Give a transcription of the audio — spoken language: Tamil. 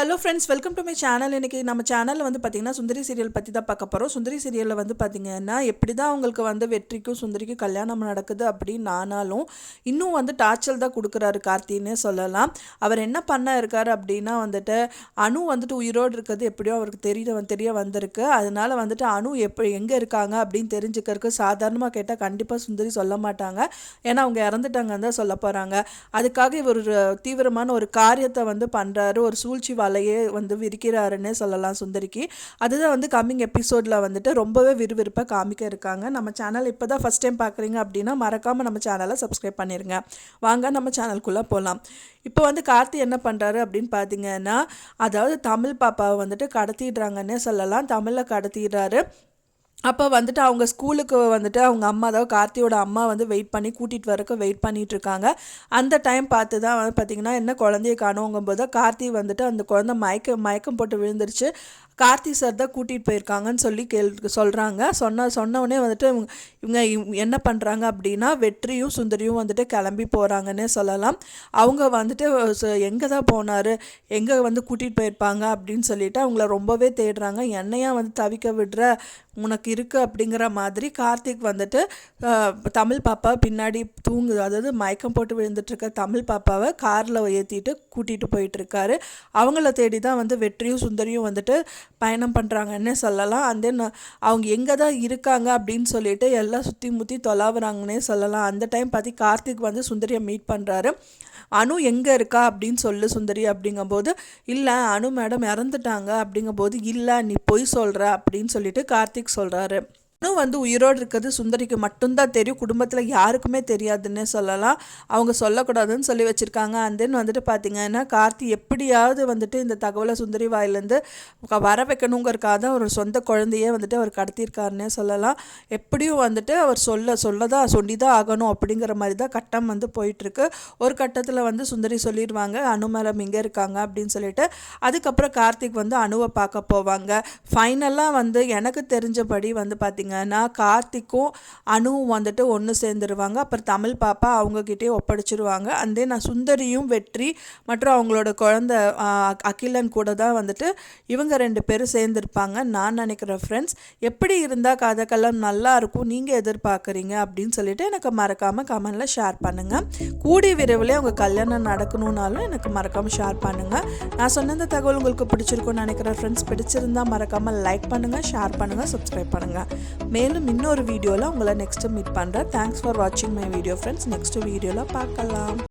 Hello friends, welcome to my channel. இன்றைக்கி நம்ம சேனலில் வந்து பார்த்திங்கன்னா சுந்தரி சீரியல் பற்றி தான் பார்க்க போகிறோம். சுந்தரி சீரியலில் வந்து பார்த்திங்கன்னா எப்படி தான் அவங்களுக்கு வந்து வெற்றிக்கும் சுந்தரிக்கும் கல்யாணம் நடக்குது அப்படின்னு ஆனாலும் இன்னும் வந்து டார்ச்சல் தான் கொடுக்குறாரு கார்த்தின்னே சொல்லலாம். அவர் என்ன பண்ண இருக்கார் அப்படின்னா வந்துட்டு அனு வந்துட்டு உயிரோடு இருக்கிறது எப்படியோ அவருக்கு தெரிய வந்திருக்கு. அதனால வந்துட்டு அனு எங்கே இருக்காங்க அப்படின்னு தெரிஞ்சுக்கிறதுக்கு சாதாரணமாக கேட்டால் கண்டிப்பாக சுந்தரி சொல்ல மாட்டாங்க. ஏன்னா அவங்க இறந்துட்டாங்கன்னு தான் சொல்ல போகிறாங்க. அதுக்காக இவர் தீவிரமான ஒரு காரியத்தை வந்து பண்ணுறாரு. ஒரு சூழ்ச்சி வலையே வந்து விரிக்கிறாருன்னே சொல்லலாம் சுந்தரிக்கு. அதுதான் வந்து கம்மிங் எபிசோடில் வந்துட்டு ரொம்பவே விறுவிறுப்பாக காமிக்க இருக்காங்க. நம்ம சேனல் இப்போ தான் ஃபஸ்ட் டைம் பார்க்குறீங்க அப்படின்னா மறக்காமல் நம்ம சேனலை சப்ஸ்கிரைப் பண்ணிடுங்க. வாங்க நம்ம சேனலுக்குள்ளே போகலாம். இப்போ வந்து கார்த்தி என்ன பண்ணுறாரு அப்படின்னு பார்த்தீங்கன்னா, அதாவது தமிழ் பாப்பாவை வந்துட்டு கடத்திடுறாங்கன்னே சொல்லலாம். தமிழில் கடத்திடுறாரு. அப்போ வந்துட்டு அவங்க ஸ்கூலுக்கு வந்துட்டு அவங்க அம்மா, அதாவது கார்த்தியோட அம்மா வந்து கூட்டிகிட்டு வரக்கு வெயிட் பண்ணிகிட்டு இருக்காங்க. அந்த டைம் பார்த்து தான் வந்து பார்த்திங்கன்னா என்ன குழந்தைய காணோங்கும்போது கார்த்தி வந்துட்டு அந்த குழந்தை மயக்கம் போட்டு விழுந்துருச்சு. கார்த்தி சார் தான் கூட்டிகிட்டு போயிருக்காங்கன்னு சொல்லி சொல்கிறாங்க. சொன்னவுடனே வந்துட்டு இவங்க என்ன பண்ணுறாங்க அப்படின்னா வெற்றியும் சுந்தரியும் வந்துட்டு கிளம்பி போகிறாங்கன்னே சொல்லலாம். அவங்க வந்துட்டு எங்கே தான் போனார், எங்கே வந்து கூட்டிகிட்டு போயிருப்பாங்க அப்படின்னு சொல்லிட்டு அவங்கள ரொம்பவே தேடுறாங்க. என்னையா வந்து தவிக்க விடுற, உனக்கு இருக்குது அப்படிங்கிற மாதிரி கார்த்திக் வந்துட்டு தமிழ் பாப்பா பின்னாடி தூங்குது, அதாவது மயக்கம் போட்டு விழுந்துட்டுருக்க தமிழ் பாப்பாவை காரில் ஏற்றிட்டு கூட்டிகிட்டு போயிட்டுருக்காரு. அவங்கள தேடி தான் வந்து வெற்றியும் சுந்தரியும் வந்துட்டு பயணம் பண்ணுறாங்கன்னே சொல்லலாம். அண்ட் தென் அவங்க எங்கே தான் இருக்காங்க அப்படின்னு சொல்லிட்டு எல்லாம் சுற்றி முற்றி தொலாவுறாங்கன்னே சொல்லலாம். அந்த டைம் பார்த்து கார்த்திக் வந்து சுந்தரியை மீட் பண்ணுறாரு. அனு எங்கே இருக்கா அப்படின்னு சொல்லு சுந்தரி அப்படிங்கும்போது, இல்லை அனு மேடம் இறந்துட்டாங்க அப்படிங்கும்போது, இல்லை நீ பொய் சொல்கிற அப்படின்னு சொல்லிட்டு கார்த்திக் சொல்கிறாரு. அனு வந்து உயிரோடு இருக்கிறது சுந்தரிக்கு மட்டும்தான் தெரியும், குடும்பத்தில் யாருக்குமே தெரியாதுன்னே சொல்லலாம். அவங்க சொல்லக்கூடாதுன்னு சொல்லி வச்சுருக்காங்க. அண்ட் தென் வந்துட்டு பார்த்திங்கன்னா கார்த்தி எப்படியாவது வந்துட்டு இந்த தகவலை சுந்தரி வாயிலேருந்து வர வைக்கணுங்கிறக்காக தான் ஒரு சொந்த குழந்தையே வந்துட்டு அவர் கடத்தியிருக்காருன்னே சொல்லலாம். எப்படியும் வந்துட்டு அவர் சொல்லி தான் ஆகணும் அப்படிங்கிற மாதிரி தான் கட்டம் வந்து போயிட்டுருக்கு. ஒரு கட்டத்தில் வந்து சுந்தரி சொல்லிடுவாங்க அனு மேடம் இங்கே இருக்காங்க அப்படின்னு சொல்லிட்டு. அதுக்கப்புறம் கார்த்திக் வந்து அனுவை பார்க்க போவாங்க. ஃபைனலாக வந்து எனக்கு தெரிஞ்சபடி வந்து பார்த்திங்கன்னா கார்த்திக்கும் அனுவும் வந்துட்டு ஒன்று சேர்ந்துருவாங்க. அப்புறம் தமிழ் பாப்பா அவங்கக்கிட்டே ஒப்படைச்சிருவாங்க. அண்ட் தென் சுந்தரியும் வெற்றி மற்றும் அவங்களோட குழந்தை அகிலன் கூட தான் வந்துட்டு இவங்க 2 பேரும் சேர்ந்துருப்பாங்க நான் நினைக்கிறேன். ஃப்ரெண்ட்ஸ், எப்படி இருந்தால் கதைக்கெல்லாம் நல்லா இருக்கும் நீங்கள் எதிர்பார்க்குறீங்க அப்படின்னு சொல்லிட்டு எனக்கு மறக்காமல் கமெண்டில் ஷேர் பண்ணுங்கள். கூடிய விரைவில் அவங்க கல்யாணம் நடக்கணுன்னாலும் எனக்கு மறக்காமல் ஷேர் பண்ணுங்கள். நான் சொன்ன இந்த தகவல் உங்களுக்கு பிடிச்சிருக்கும்னு நினைக்கிறேன். ஃப்ரெண்ட்ஸ், பிடிச்சிருந்தால் மறக்காமல் லைக் பண்ணுங்கள், ஷேர் பண்ணுங்கள், சப்ஸ்கிரைப் பண்ணுங்கள். மேலும் இன்னொரு வீடியோவில் உங்களை நெக்ஸ்ட்டு மீட் பண்ணுறேன். தேங்க்ஸ் ஃபார் வாட்சிங் மை வீடியோ ஃப்ரெண்ட்ஸ். நெக்ஸ்ட் வீடியோவில் பார்க்கலாம்.